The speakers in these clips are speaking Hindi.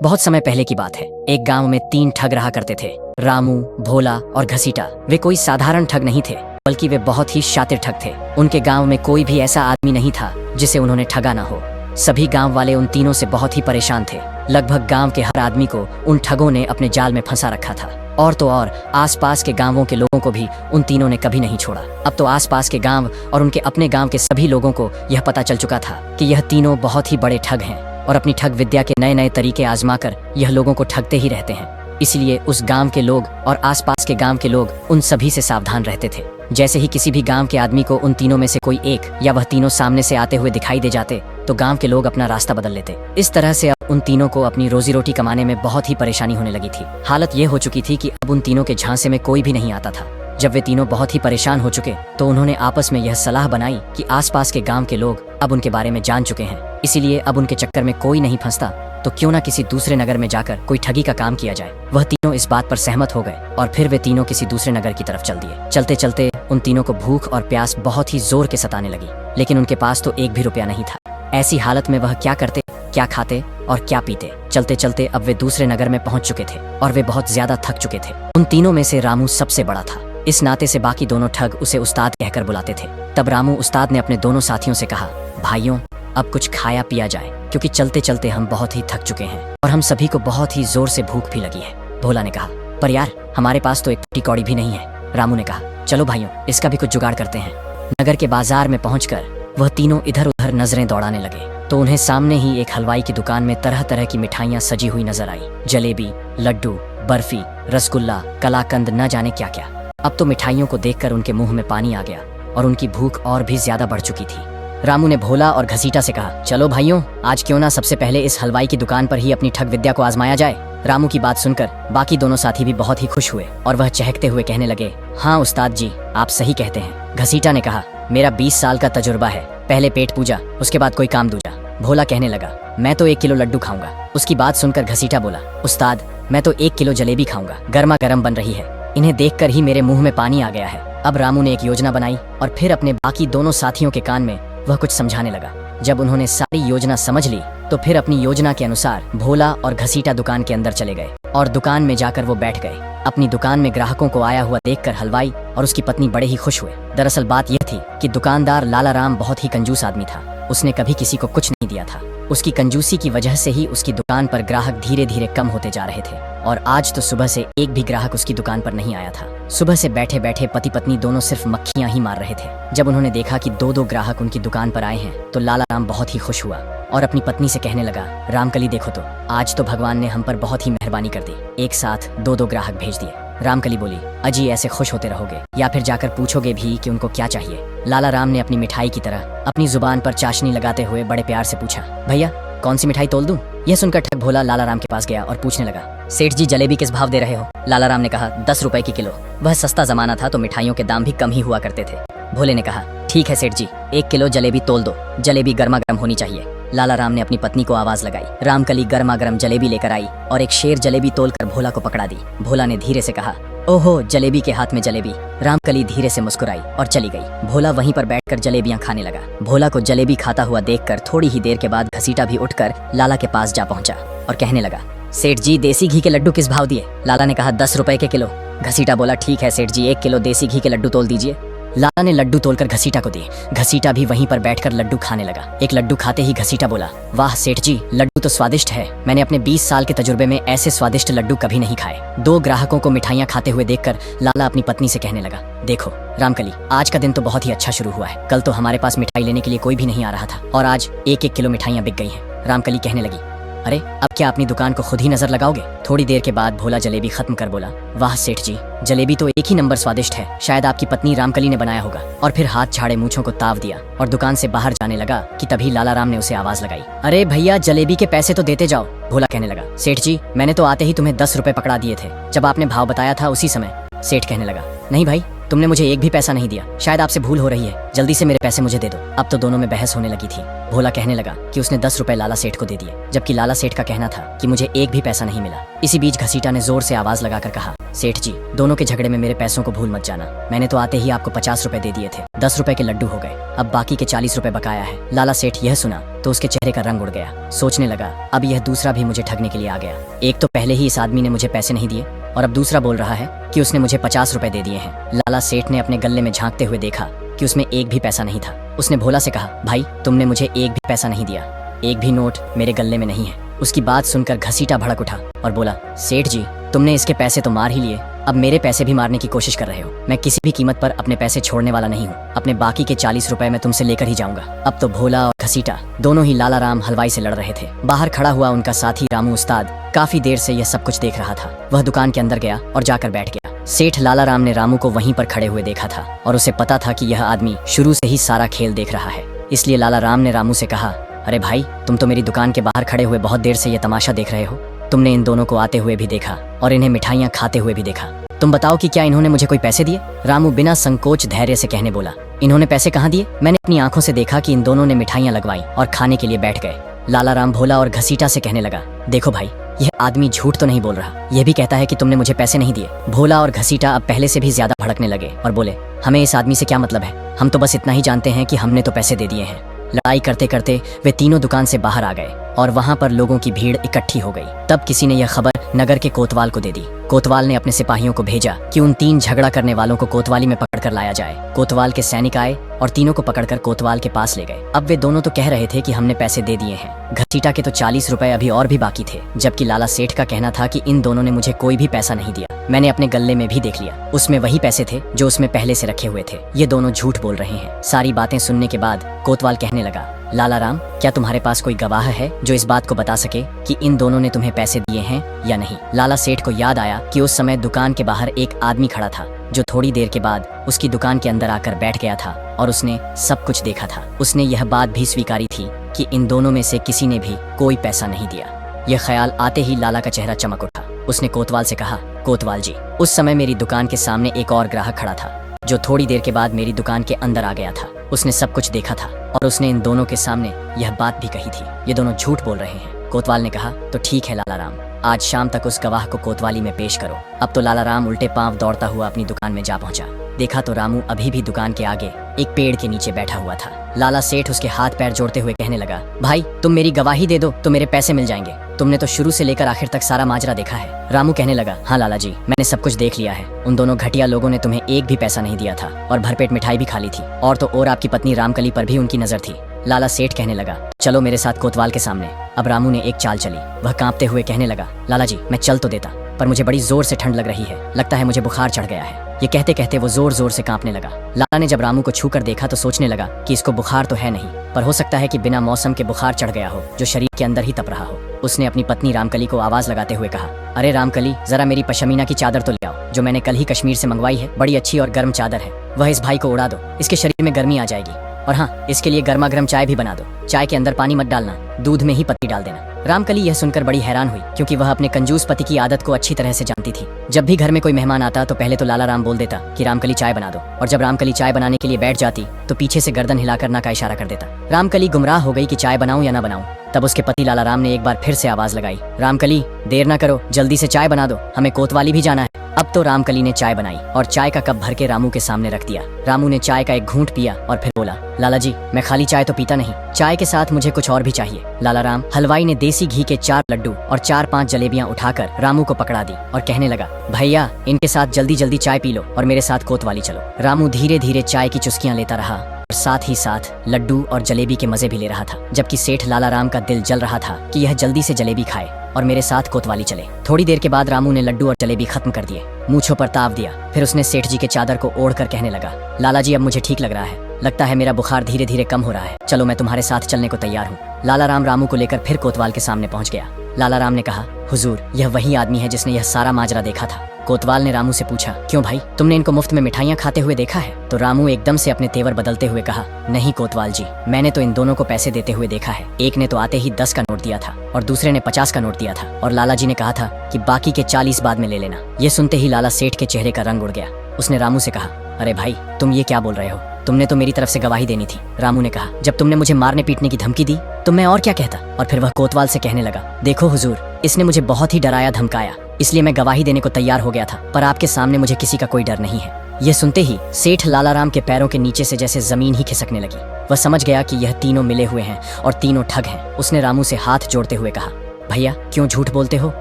बहुत समय पहले की बात है। एक गांव में 3 ठग रहा करते थे, रामू, भोला और घसीटा। वे कोई साधारण ठग नहीं थे, बल्कि वे बहुत ही शातिर ठग थे। उनके गांव में कोई भी ऐसा आदमी नहीं था जिसे उन्होंने ठगा ना हो। सभी गांव वाले उन तीनों से बहुत ही परेशान थे। लगभग गांव के हर आदमी को उन ठगों ने अपने जाल में फंसा रखा था। और तो और आसपास के गांवों के लोगों को भी उन तीनों ने कभी नहीं छोड़ा। अब तो आसपास के गांव और उनके अपने गांव के सभी लोगों को यह पता चल चुका था कि यह तीनों बहुत ही बड़े ठग हैं और अपनी ठग विद्या के नए नए तरीके आजमाकर यह लोगों को ठगते ही रहते हैं। इसलिए उस गांव के लोग और आसपास के गांव के लोग उन सभी से सावधान रहते थे। जैसे ही किसी भी गांव के आदमी को उन तीनों में से कोई एक या वह तीनों सामने से आते हुए दिखाई दे जाते तो गांव के लोग अपना रास्ता बदल लेते। इस तरह से अब उन तीनों को अपनी रोजी रोटी कमाने में बहुत ही परेशानी होने लगी थी। हालत ये हो चुकी थी कि अब उन तीनों के झांसे में कोई भी नहीं आता था। जब वे तीनों बहुत ही परेशान हो चुके तो उन्होंने आपस में यह सलाह बनाई कि आसपास के गांव के लोग अब उनके बारे में जान चुके हैं, इसीलिए अब उनके चक्कर में कोई नहीं फंसता तो क्यों ना किसी दूसरे नगर में जाकर कोई ठगी का काम किया जाए। वह तीनों इस बात पर सहमत हो गए और फिर वे तीनों किसी दूसरे नगर की तरफ चल दिए। चलते चलते उन तीनों को भूख और प्यास बहुत ही जोर के सताने लगी, लेकिन उनके पास तो एक भी रुपया नहीं था। ऐसी हालत में वह क्या करते, क्या खाते और क्या पीते। चलते चलते अब वे दूसरे नगर में पहुंच चुके थे और वे बहुत ज्यादा थक चुके थे। उन तीनों में से रामू सबसे बड़ा था। इस नाते से बाकी दोनों ठग उसे उस्ताद कहकर बुलाते थे। तब रामू उस्ताद ने अपने दोनों साथियों से कहा, भाइयों अब कुछ खाया पिया जाए, क्योंकि चलते चलते हम बहुत ही थक चुके हैं और हम सभी को बहुत ही जोर से भूख भी लगी है। भोला ने कहा, पर यार हमारे पास तो एक टुकड़ी कौड़ी भी नहीं है। रामू ने कहा, चलो भाइयों इसका भी कुछ जुगाड़ करते हैं। नगर के बाजार में पहुंचकर वह तीनों इधर उधर नजरें दौड़ाने लगे तो उन्हें सामने ही एक हलवाई की दुकान में तरह तरह की मिठाइयाँ सजी हुई नजर आई। जलेबी, लड्डू, बर्फी, रसगुल्ला, कलाकंद, न जाने क्या क्या। अब तो मिठाइयों को देखकर उनके मुंह में पानी आ गया और उनकी भूख और भी ज्यादा बढ़ चुकी थी। रामू ने भोला और घसीटा से कहा, चलो भाइयों आज क्यों ना सबसे पहले इस हलवाई की दुकान पर ही अपनी ठग विद्या को आजमाया जाए। रामू की बात सुनकर बाकी दोनों साथी भी बहुत ही खुश हुए और वह चहकते हुए कहने लगे, हाँ उस्ताद जी आप सही कहते हैं। घसीटा ने कहा, मेरा 20 साल का तजुर्बा है, पहले पेट पूजा उसके बाद कोई काम दूजा। भोला कहने लगा, मैं तो 1 किलो लड्डू खाऊंगा। उसकी बात सुनकर घसीटा बोला, उस्ताद मैं तो 1 किलो जलेबी खाऊंगा, गर्मा गर्म बन रही है, इन्हें देखकर ही मेरे मुंह में पानी आ गया है। अब रामू ने एक योजना बनाई और फिर अपने बाकी दोनों साथियों के कान में वह कुछ समझाने लगा। जब उन्होंने सारी योजना समझ ली तो फिर अपनी योजना के अनुसार भोला और घसीटा दुकान के अंदर चले गए और दुकान में जाकर वो बैठ गए। अपनी दुकान में ग्राहकों को आया हुआ देखकर हलवाई और उसकी पत्नी बड़े ही खुश हुए। दरअसल बात यह थी कि दुकानदार लाला राम बहुत ही कंजूस आदमी था। उसने कभी किसी को कुछ नहीं दिया था। उसकी कंजूसी की वजह से ही उसकी दुकान पर ग्राहक धीरे धीरे कम होते जा रहे थे और आज तो सुबह से एक भी ग्राहक उसकी दुकान पर नहीं आया था। सुबह से बैठे बैठे पति पत्नी दोनों सिर्फ मक्खियां ही मार रहे थे। जब उन्होंने देखा कि 2-2 ग्राहक उनकी दुकान पर आए हैं तो लाला राम बहुत ही खुश हुआ और अपनी पत्नी से कहने लगा, रामकली देखो तो आज तो भगवान ने हम पर बहुत ही मेहरबानी कर दी, एक साथ 2-2 ग्राहक भेज दिए। रामकली बोली, अजी ऐसे खुश होते रहोगे या फिर जाकर पूछोगे भी कि उनको क्या चाहिए। लाला राम ने अपनी मिठाई की तरह अपनी जुबान पर चाशनी लगाते हुए बड़े प्यार से पूछा, भैया कौन सी मिठाई तोल दूं? यह सुनकर ठग भोला लाला राम के पास गया और पूछने लगा, सेठ जी जलेबी किस भाव दे रहे हो? लाला राम ने कहा, 10 रुपए की किलो। वह सस्ता जमाना था तो मिठाइयों के दाम भी कम ही हुआ करते थे। भोले ने कहा, ठीक है सेठ जी 1 किलो जलेबी तोल दो, जलेबी गर्मा गर्म होनी चाहिए। लाला राम ने अपनी पत्नी को आवाज लगाई। रामकली गर्मा गर्म जलेबी लेकर आई और एक शेर जलेबी तोलकर भोला को पकड़ा दी। भोला ने धीरे से कहा, ओहो जलेबी के हाथ में जलेबी। रामकली धीरे से मुस्कुराई और चली गई। भोला वहीं पर बैठकर जलेबियां खाने लगा। भोला को जलेबी खाता हुआ देखकर थोड़ी ही देर के बाद घसीटा भी उठकर लाला के पास जा पहुंचा और कहने लगा, सेठ जी देसी घी के लड्डू किस भाव दिए? लाला ने कहा, 10 रुपए के किलो। घसीटा बोला, ठीक है सेठ जी 1 किलो देसी घी के लड्डू तोल दीजिए। लाला ने लड्डू तोलकर घसीटा को दिए। घसीटा भी वहीं पर बैठकर लड्डू खाने लगा। एक लड्डू खाते ही घसीटा बोला, वाह सेठ जी लड्डू तो स्वादिष्ट है, मैंने अपने 20 साल के तजुर्बे में ऐसे स्वादिष्ट लड्डू कभी नहीं खाए। 2 ग्राहकों को मिठाइयां खाते हुए देखकर लाला अपनी पत्नी से कहने लगा, देखो रामकली आज का दिन तो बहुत ही अच्छा शुरू हुआ है। कल तो हमारे पास मिठाई लेने के लिए कोई भी नहीं आ रहा था और आज 1-1 किलो मिठाइयां बिक गई हैं। रामकली कहने लगी, अरे अब क्या अपनी दुकान को खुद ही नजर लगाओगे? थोड़ी देर के बाद भोला जलेबी खत्म कर बोला, वाह सेठ जी जलेबी तो एक ही नंबर स्वादिष्ट है, शायद आपकी पत्नी रामकली ने बनाया होगा। और फिर हाथ झाड़े मूंछों को ताव दिया और दुकान से बाहर जाने लगा कि तभी लाला राम ने उसे आवाज लगाई, अरे भैया जलेबी के पैसे तो देते जाओ। भोला कहने लगा, सेठ जी मैंने तो आते ही तुम्हें 10 रुपए पकड़ा दिए थे, जब आपने भाव बताया था उसी समय। सेठ कहने लगा, नहीं भाई तुमने मुझे एक भी पैसा नहीं दिया, शायद आपसे भूल हो रही है, जल्दी से मेरे पैसे मुझे दे दो। अब तो दोनों में बहस होने लगी थी। भोला कहने लगा कि उसने 10 रुपए लाला सेठ को दे दिए, जबकि लाला सेठ का कहना था कि मुझे एक भी पैसा नहीं मिला। इसी बीच घसीटा ने जोर से आवाज लगाकर कहा, सेठ जी, दोनों के झगड़े में मेरे पैसों को भूल मत जाना। मैंने तो आते ही आपको 50 रुपए दे दिए थे, 10 रुपए के लड्डू हो गए, अब बाकी के 40 रुपए बकाया है। लाला सेठ यह सुना तो उसके चेहरे का रंग उड़ गया। सोचने लगा, अब यह दूसरा भी मुझे ठगने के लिए आ गया। एक तो पहले ही इस आदमी ने मुझे पैसे नहीं दिए और अब दूसरा बोल रहा है कि उसने मुझे 50 रुपए दे दिए हैं। लाला सेठ ने अपने गले में झांकते हुए देखा कि उसमें एक भी पैसा नहीं था। उसने भोला से कहा, भाई तुमने मुझे एक भी पैसा नहीं दिया, एक भी नोट मेरे गले में नहीं है। उसकी बात सुनकर घसीटा भड़क उठा और बोला, सेठ जी, तुमने इसके पैसे तो मार ही लिए, अब मेरे पैसे भी मारने की कोशिश कर रहे हो। मैं किसी भी कीमत पर अपने पैसे छोड़ने वाला नहीं हूँ। अपने बाकी के 40 रुपए मैं तुमसे लेकर ही जाऊंगा। अब तो भोला और घसीटा दोनों ही लाला राम हलवाई से लड़ रहे थे। बाहर खड़ा हुआ उनका साथी रामू उस्ताद काफी देर से यह सब कुछ देख रहा था। वह दुकान के अंदर गया और जाकर बैठ गया। सेठ लाला राम ने रामू को वहीं पर खड़े हुए देखा था और उसे पता था कि यह आदमी शुरू से ही सारा खेल देख रहा है। इसलिए लाला राम ने रामू से कहा, अरे भाई, तुम तो मेरी दुकान के बाहर खड़े हुए बहुत देर से ये तमाशा देख रहे हो। तुमने इन दोनों को आते हुए भी देखा और इन्हें मिठाइयाँ खाते हुए भी देखा। तुम बताओ कि क्या इन्होंने मुझे कोई पैसे दिए? रामू बिना संकोच धैर्य से कहने बोला, इन्होंने पैसे कहाँ दिए? मैंने अपनी आंखों से देखा कि इन दोनों ने मिठाइयाँ लगवाई और खाने के लिए बैठ गए। लाला राम भोला और घसीटा से कहने लगा, देखो भाई, यह आदमी झूठ तो नहीं बोल रहा, यह भी कहता है कि तुमने मुझे पैसे नहीं दिए। भोला और घसीटा अब पहले से भी ज्यादा भड़कने लगे और बोले, हमें इस आदमी से क्या मतलब है? हम तो बस इतना ही जानते हैं कि हमने तो पैसे दे दिए हैं। लड़ाई करते करते वे तीनों दुकान से बाहर आ गए और वहां पर लोगों की भीड़ इकट्ठी हो गई। तब किसी ने यह खबर नगर के कोतवाल को दे दी। कोतवाल ने अपने सिपाहियों को भेजा कि उन 3 झगड़ा करने वालों को कोतवाली में पकड़कर लाया जाए। कोतवाल के सैनिक आए और तीनों को पकड़कर कोतवाल के पास ले गए। अब वे दोनों तो कह रहे थे कि हमने पैसे दे दिए हैं। घसीटा के तो 40 रुपए अभी और भी बाकी थे, जबकि लाला सेठ का कहना था कि इन दोनों ने मुझे कोई भी पैसा नहीं दिया। मैंने अपने गले में भी देख लिया, उसमें वही पैसे थे जो उसमें पहले से रखे हुए थे। ये दोनों झूठ बोल रहे हैं। सारी बातें सुनने के बाद कोतवाल कहने लगा, लाला राम, क्या तुम्हारे पास कोई गवाह है जो इस बात को बता सके कि इन दोनों ने तुम्हें पैसे दिए हैं या नहीं? लाला सेठ को याद आया कि उस समय दुकान के बाहर एक आदमी खड़ा था जो थोड़ी देर के बाद उसकी दुकान के अंदर आकर बैठ गया था और उसने सब कुछ देखा था। उसने यह बात भी स्वीकारी थी कि इन दोनों में से किसी ने भी कोई पैसा नहीं दिया। यह ख्याल आते ही लाला का चेहरा चमक उठा। उसने कोतवाल से कहा, कोतवाल जी, उस समय मेरी दुकान के सामने एक और ग्राहक खड़ा था जो थोड़ी देर के बाद मेरी दुकान के अंदर आ गया था। उसने सब कुछ देखा था और उसने इन दोनों के सामने यह बात भी कही थी। ये दोनों झूठ बोल रहे हैं। कोतवाल ने कहा, तो ठीक है लाला राम, आज शाम तक उस गवाह को कोतवाली में पेश करो। अब तो लाला राम उल्टे पांव दौड़ता हुआ अपनी दुकान में जा पहुंचा। देखा तो रामू अभी भी दुकान के आगे एक पेड़ के नीचे बैठा हुआ था। लाला सेठ उसके हाथ पैर जोड़ते हुए कहने लगा, भाई तुम मेरी गवाही दे दो तो मेरे पैसे मिल जाएंगे। तुमने तो शुरू से लेकर आखिर तक सारा माजरा देखा है। रामू कहने लगा, हाँ लाला जी, मैंने सब कुछ देख लिया है। उन दोनों घटिया लोगों ने तुम्हें एक भी पैसा नहीं दिया था और भरपेट मिठाई भी खा ली थी, और तो और आपकी पत्नी रामकली पर भी उनकी नजर थी। लाला सेठ कहने लगा, चलो मेरे साथ कोतवाल के सामने। अब रामू ने एक चाल चली। वह कांपते हुए कहने लगा, लाला जी, मैं चल तो देता, पर मुझे बड़ी जोर से ठंड लग रही है, लगता है मुझे बुखार चढ़ गया है। ये कहते कहते वो जोर जोर से कांपने लगा। लाला ने जब रामू को छूकर देखा तो सोचने लगा कि इसको बुखार तो है नहीं, पर हो सकता है कि बिना मौसम के बुखार चढ़ गया हो जो शरीर के अंदर ही तप रहा हो। उसने अपनी पत्नी रामकली को आवाज लगाते हुए कहा, अरे रामकली, जरा मेरी पशमीना की चादर तो ले आओ, जो मैंने कल ही कश्मीर से मंगवाई है। बड़ी अच्छी और गर्म चादर है, वह इस भाई को उड़ा दो, इसके शरीर में गर्मी आ जाएगी। और हाँ, इसके लिए गर्मा गर्म चाय भी बना दो। चाय के अंदर पानी मत डालना, दूध में ही पत्ती डाल देना। रामकली यह सुनकर बड़ी हैरान हुई, क्योंकि वह अपने कंजूस पति की आदत को अच्छी तरह से जानती थी। जब भी घर में कोई मेहमान आता तो पहले तो लाला राम बोल देता कि रामकली चाय बना दो, और जब रामकली चाय बनाने के लिए बैठ जाती तो पीछे से गर्दन हिलाकर ना का इशारा कर देता। रामकली गुमराह हो गई कि चाय बनाऊं या ना बनाऊं। तब उसके पति लाला राम ने एक बार फिर से आवाज लगाई, रामकली, देर ना करो, जल्दी से चाय बना दो, हमें कोतवाली भी जाना है। अब तो रामकली ने चाय बनाई और चाय का कप भर के रामू के सामने रख दिया। रामू ने चाय का एक घूंट पिया और फिर बोला, लाला जी, मैं खाली चाय तो पीता नहीं, चाय के साथ मुझे कुछ और भी चाहिए। लाला राम हलवाई ने देसी घी के 4 लड्डू और 4-5 जलेबियां उठाकर रामू को पकड़ा दी और कहने लगा, भैया, इनके साथ जल्दी जल्दी चाय पी लो और मेरे साथ कोतवाली चलो। रामू धीरे धीरे चाय की चुस्कियां लेता रहा और साथ ही साथ लड्डू और जलेबी के मजे भी ले रहा था, जबकि सेठ लाला राम का दिल जल रहा था कि यह जल्दी से जलेबी खाए और मेरे साथ कोतवाली चले। थोड़ी देर के बाद रामू ने लड्डू और जलेबी खत्म कर दिए, मूंछों पर ताव दिया, फिर उसने सेठ जी के चादर को ओढ़कर कहने लगा, लाला जी, अब मुझे ठीक लग रहा है, लगता है मेरा बुखार धीरे धीरे कम हो रहा है, चलो मैं तुम्हारे साथ चलने को तैयार हूँ। लाला राम रामू को लेकर फिर कोतवाल के सामने पहुँच गया। लाला राम ने कहा, हुजूर, यह वही आदमी है जिसने यह सारा माजरा देखा था। कोतवाल ने रामू से पूछा, क्यों भाई, तुमने इनको मुफ्त में मिठाइयाँ खाते हुए देखा है? तो रामू एकदम से अपने तेवर बदलते हुए कहा, नहीं कोतवाल जी, मैंने तो इन दोनों को पैसे देते हुए देखा है। एक ने तो आते ही 10 का नोट दिया था और दूसरे ने 50 का नोट दिया था, और लाला जी ने कहा था कि बाकी के 40 बाद में ले लेना। ये सुनते ही लाला सेठ के चेहरे का रंग उड़ गया। उसने रामू से कहा, अरे भाई, तुम ये क्या बोल रहे हो? तुमने तो मेरी तरफ से गवाही देनी थी। रामू ने कहा, जब तुमने मुझे मारने पीटने की धमकी दी तो मैं और क्या कहता। और फिर वह कोतवाल से कहने लगा, देखो हुजूर, इसने मुझे बहुत ही डराया धमकाया, इसलिए मैं गवाही देने को तैयार हो गया था, पर आपके सामने मुझे किसी का कोई डर नहीं है। यह सुनते ही सेठ लालाराम के पैरों के नीचे से जैसे जमीन ही खिसकने लगी। वह समझ गया कि यह तीनों मिले हुए हैं और तीनों ठग हैं। उसने रामू से हाथ जोड़ते हुए कहा, भैया क्यों झूठ बोलते हो?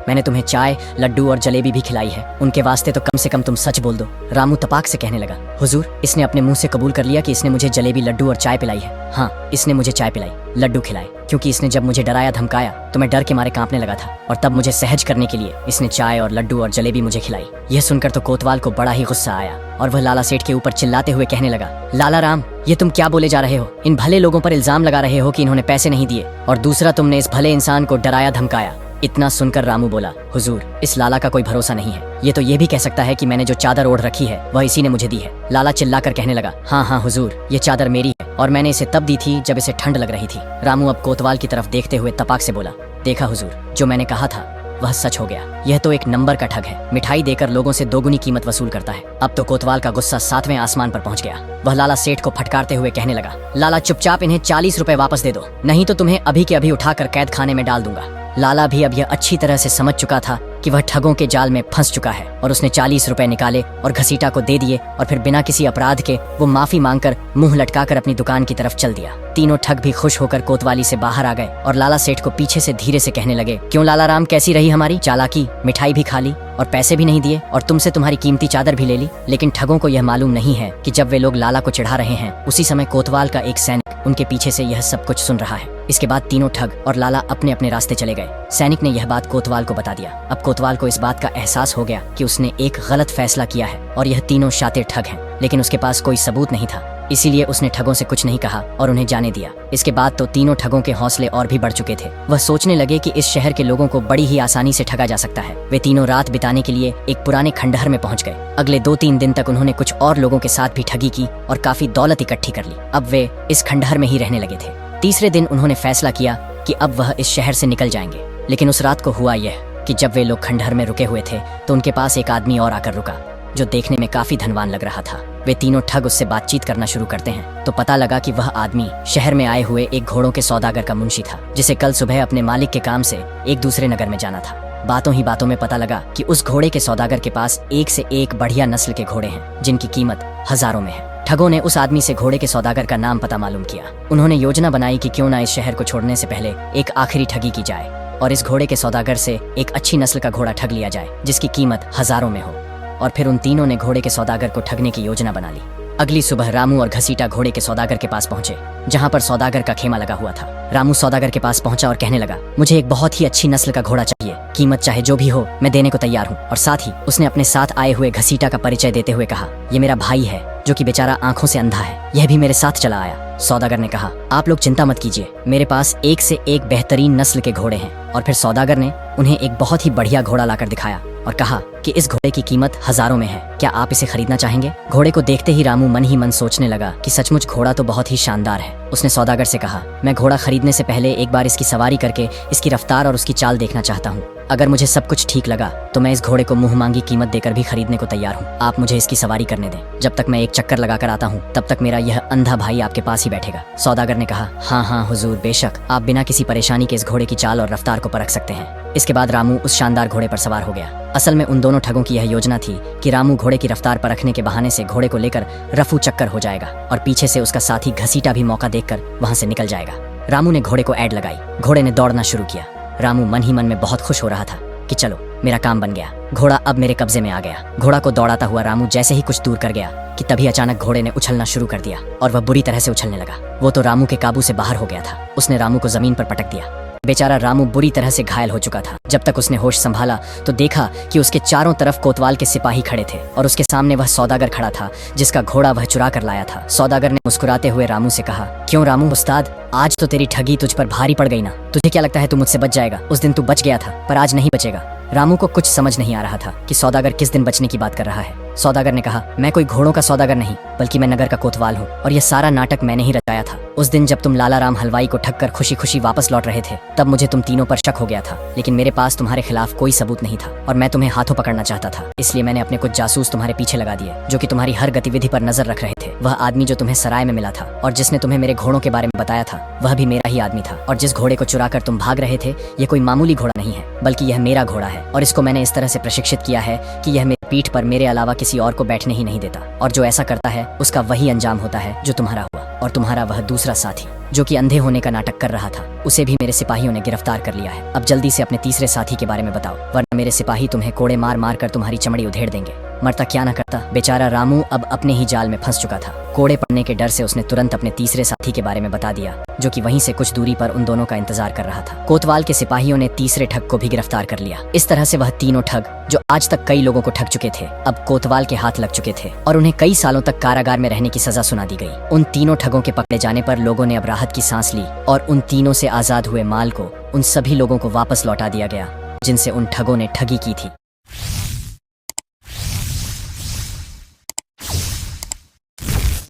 मैंने तुम्हें चाय, लड्डू और जलेबी भी खिलाई है, उनके वास्ते तो कम से कम तुम सच बोल दो। रामू तपाक से कहने लगा, हुजूर, इसने अपने मुंह से कबूल कर लिया कि इसने मुझे जलेबी, लड्डू और चाय पिलाई है। हाँ, इसने मुझे चाय पिलाई, लड्डू खिलाए, क्योंकि इसने जब मुझे डराया धमकाया तो मैं डर के मारे कांपने लगा था, और तब मुझे सहज करने के लिए इसने चाय और लड्डू और जलेबी मुझे खिलाई। यह सुनकर तो कोतवाल को बड़ा ही गुस्सा आया और वह लाला सेठ के ऊपर चिल्लाते हुए कहने लगा, लाला राम, ये तुम क्या बोले जा रहे हो? इन भले लोगों पर इल्जाम लगा रहे हो कि इन्होंने पैसे नहीं दिए, और दूसरा तुमने इस भले इंसान को डराया धमकाया। इतना सुनकर रामू बोला, हुजूर, इस लाला का कोई भरोसा नहीं है। ये तो ये भी कह सकता है कि मैंने जो चादर ओढ़ रखी है वह इसी ने मुझे दी है। लाला चिल्लाकर कहने लगा, हाँ हाँ हुजूर, ये चादर मेरी है और मैंने इसे तब दी थी जब इसे ठंड लग रही थी। रामू अब कोतवाल की तरफ देखते हुए तपाक से बोला, देखा हुजूर, जो मैंने कहा था वह सच हो गया। यह तो एक नंबर का ठग है, मिठाई देकर लोगों से दोगुनी कीमत वसूल करता है। अब तो कोतवाल का गुस्सा 7वें आसमान पर पहुंच गया। वह लाला सेठ को फटकारते हुए कहने लगा, लाला चुपचाप इन्हें 40 रुपए वापस दे दो, नहीं तो तुम्हें अभी के अभी उठाकर कैद खाने में डाल दूंगा। लाला भी अब यह अच्छी तरह से समझ चुका था कि वह ठगों के जाल में फंस चुका है, और उसने 40 रुपए निकाले और घसीटा को दे दिए, और फिर बिना किसी अपराध के वो माफी मांगकर मुंह लटकाकर अपनी दुकान की तरफ चल दिया। तीनों ठग भी खुश होकर कोतवाली से बाहर आ गए और लाला सेठ को पीछे से धीरे से कहने लगे, क्यों लाला राम, कैसी रही हमारी चालाकी? मिठाई भी खा ली और पैसे भी नहीं दिए, और तुमसे तुम्हारी कीमती चादर भी ले ली। लेकिन ठगों को यह मालूम नहीं है कि जब वे लोग लाला को चिढ़ा रहे हैं, उसी समय कोतवाल का एक सैनिक उनके पीछे से यह सब कुछ सुन रहा है। इसके बाद तीनों ठग और लाला अपने अपने रास्ते चले गए। सैनिक ने यह बात कोतवाल को बता दिया। अब कोतवाल को इस बात का एहसास हो गया कि उसने एक गलत फैसला किया है और यह तीनों शातिर ठग हैं, लेकिन उसके पास कोई सबूत नहीं था, इसीलिए उसने ठगों से कुछ नहीं कहा और उन्हें जाने दिया। इसके बाद तो तीनों ठगों के हौसले और भी बढ़ चुके थे। वह सोचने लगे कि इस शहर के लोगों को बड़ी ही आसानी से ठगा जा सकता है। वे तीनों रात बिताने के लिए एक पुराने खंडहर में पहुंच गए। अगले 2-3 दिन तक उन्होंने कुछ और लोगों के साथ भी ठगी की और काफी दौलत इकट्ठी कर ली। अब वे इस खंडहर में ही रहने लगे थे। तीसरे दिन उन्होंने फैसला किया कि अब वह इस शहर से निकल जाएंगे। लेकिन उस रात को हुआ यह कि जब वे लोग खंडहर में रुके हुए थे तो उनके पास एक आदमी और आकर रुका, जो देखने में काफी धनवान लग रहा था। वे तीनों ठग उससे बातचीत करना शुरू करते हैं तो पता लगा कि वह आदमी शहर में आए हुए एक घोड़ों के सौदागर का मुंशी था, जिसे कल सुबह अपने मालिक के काम से एक दूसरे नगर में जाना था। बातों ही बातों में पता लगा कि उस घोड़े के सौदागर के पास एक से एक बढ़िया नस्ल के घोड़े हैं, जिनकी कीमत हजारों में है। ठगों ने उस आदमी से घोड़े के सौदागर का नाम पता मालूम किया। उन्होंने योजना बनाई कि क्यों ना इस शहर को छोड़ने से पहले एक आखिरी ठगी की जाए और इस घोड़े के सौदागर से एक अच्छी नस्ल का घोड़ा ठग लिया जाए, जिसकी कीमत हजारों में हो। और फिर उन तीनों ने घोड़े के सौदागर को ठगने की योजना बना ली। अगली सुबह रामू और घसीटा घोड़े के सौदागर के पास पहुंचे, जहां पर सौदागर का खेमा लगा हुआ था। रामू सौदागर के पास पहुंचा और कहने लगा, मुझे एक बहुत ही अच्छी नस्ल का घोड़ा चाहिए, कीमत चाहे जो भी हो मैं देने को तैयार हूं। और साथ ही उसने अपने साथ आए हुए घसीटा का परिचय देते हुए कहा, ये मेरा भाई है जो कि बेचारा आंखों से अंधा है, यह भी मेरे साथ चला आया। सौदागर ने कहा, आप लोग चिंता मत कीजिए, मेरे पास एक से एक बेहतरीन नस्ल के घोड़े हैं। और फिर सौदागर ने उन्हें एक बहुत ही बढ़िया घोड़ा लाकर दिखाया और कहा कि इस घोड़े की कीमत हजारों में है, क्या आप इसे खरीदना चाहेंगे? घोड़े को देखते ही रामू मन ही मन सोचने लगा कि सचमुच घोड़ा तो बहुत ही शानदार है। उसने सौदागर से कहा, मैं घोड़ा खरीदने से पहले एक बार इसकी सवारी करके इसकी रफ्तार और उसकी चाल देखना चाहता हूँ। अगर मुझे सब कुछ ठीक लगा तो मैं इस घोड़े को मुंह मांगी कीमत देकर भी खरीदने को तैयार हूँ। आप मुझे इसकी सवारी करने दें। जब तक मैं एक चक्कर लगाकर आता हूँ तब तक मेरा यह अंधा भाई आपके पास ही बैठेगा। सौदागर ने कहा, हाँ हाँ हुजूर, बेशक, आप बिना किसी परेशानी के इस घोड़े की चाल और रफ्तार को परख सकते हैं। इसके बाद रामू उस शानदार घोड़े पर सवार हो गया। असल में उन दोनों ठगों की यह योजना थी कि रामू घोड़े की रफ्तार परखने के बहाने से घोड़े को लेकर रफू चक्कर हो जाएगा और पीछे से उसका साथी घसीटा भी मौका देखकर वहां से निकल जाएगा। रामू ने घोड़े को ऐड लगाई, घोड़े ने दौड़ना शुरू किया। रामू मन ही मन में बहुत खुश हो रहा था कि चलो मेरा काम बन गया, घोड़ा अब मेरे कब्जे में आ गया। घोड़ा को दौड़ाता हुआ रामू जैसे ही कुछ दूर कर गया कि तभी अचानक घोड़े ने उछलना शुरू कर दिया और वह बुरी तरह से उछलने लगा। वो तो रामू के काबू से बाहर हो गया था। उसने रामू को जमीन पर पटक दिया। बेचारा रामू बुरी तरह से घायल हो चुका था। जब तक उसने होश संभाला तो देखा कि उसके चारों तरफ कोतवाल के सिपाही खड़े थे और उसके सामने वह सौदागर खड़ा था जिसका घोड़ा वह चुरा कर लाया था। सौदागर ने मुस्कुराते हुए रामू से कहा, क्यों रामू उस्ताद, आज तो तेरी ठगी तुझ पर भारी पड़ गई ना? तुझे क्या लगता है तू मुझसे बच जाएगा? उस दिन तू बच गया था पर आज नहीं बचेगा। रामू को कुछ समझ नहीं आ रहा था कि सौदागर किस दिन बचने की बात कर रहा है। सौदागर ने कहा, मैं कोई घोड़ों का सौदागर नहीं, बल्कि मैं नगर का कोतवाल हूँ और यह सारा नाटक मैंने ही रचाया था। उस दिन जब तुम लाला राम हलवाई को ठग कर खुशी खुशी वापस लौट रहे थे, तब मुझे तुम तीनों पर शक हो गया था, लेकिन मेरे पास तुम्हारे खिलाफ कोई सबूत नहीं था और मैं तुम्हें हाथों पकड़ना चाहता था। इसलिए मैंने अपने कुछ जासूस तुम्हारे पीछे लगा दिए, जो कि तुम्हारी हर गतिविधि पर नजर रख रहे थे। वह आदमी जो तुम्हें सराय में मिला था और जिसने तुम्हें मेरे घोड़ों के बारे में बताया था, वह भी मेरा ही आदमी था। और जिस घोड़े को चुरा कर तुम भाग रहे थे, यह कोई मामूली घोड़ा नहीं है, बल्कि यह मेरा घोड़ा है और इसको मैंने इस तरह से प्रशिक्षित किया है कि यह मेरी पीठ पर मेरे अलावा किसी और को बैठने ही नहीं देता। और जो ऐसा करता है उसका वही अंजाम होता है जो तुम्हारा हुआ। और तुम्हारा वह दूसरा साथी जो कि अंधे होने का नाटक कर रहा था, उसे भी मेरे सिपाहियों ने गिरफ्तार कर लिया है। अब जल्दी से अपने तीसरे साथी के बारे में बताओ, वरना मेरे सिपाही तुम्हें कोड़े मार मार कर तुम्हारी चमड़ी उधेड़ देंगे। मरता क्या ना करता। बेचारा रामू अब अपने ही जाल में फंस चुका था। कोड़े पड़ने के डर से उसने तुरंत अपने तीसरे साथी के बारे में बता दिया, जो कि वहीं से कुछ दूरी पर उन दोनों का इंतजार कर रहा था। कोतवाल के सिपाहियों ने तीसरे ठग को भी गिरफ्तार कर लिया। इस तरह से वह तीनों ठग, जो आज तक कई लोगों को ठग चुके थे, अब कोतवाल के हाथ लग चुके थे और उन्हें कई सालों तक कारागार में रहने की सजा सुना दी गई। उन तीनों ठगों के पकड़े जाने पर लोगों ने अब राहत की सांस ली और उन तीनों से आजाद हुए माल को उन सभी लोगों को वापस लौटा दिया गया जिनसे उन ठगों ने ठगी की थी।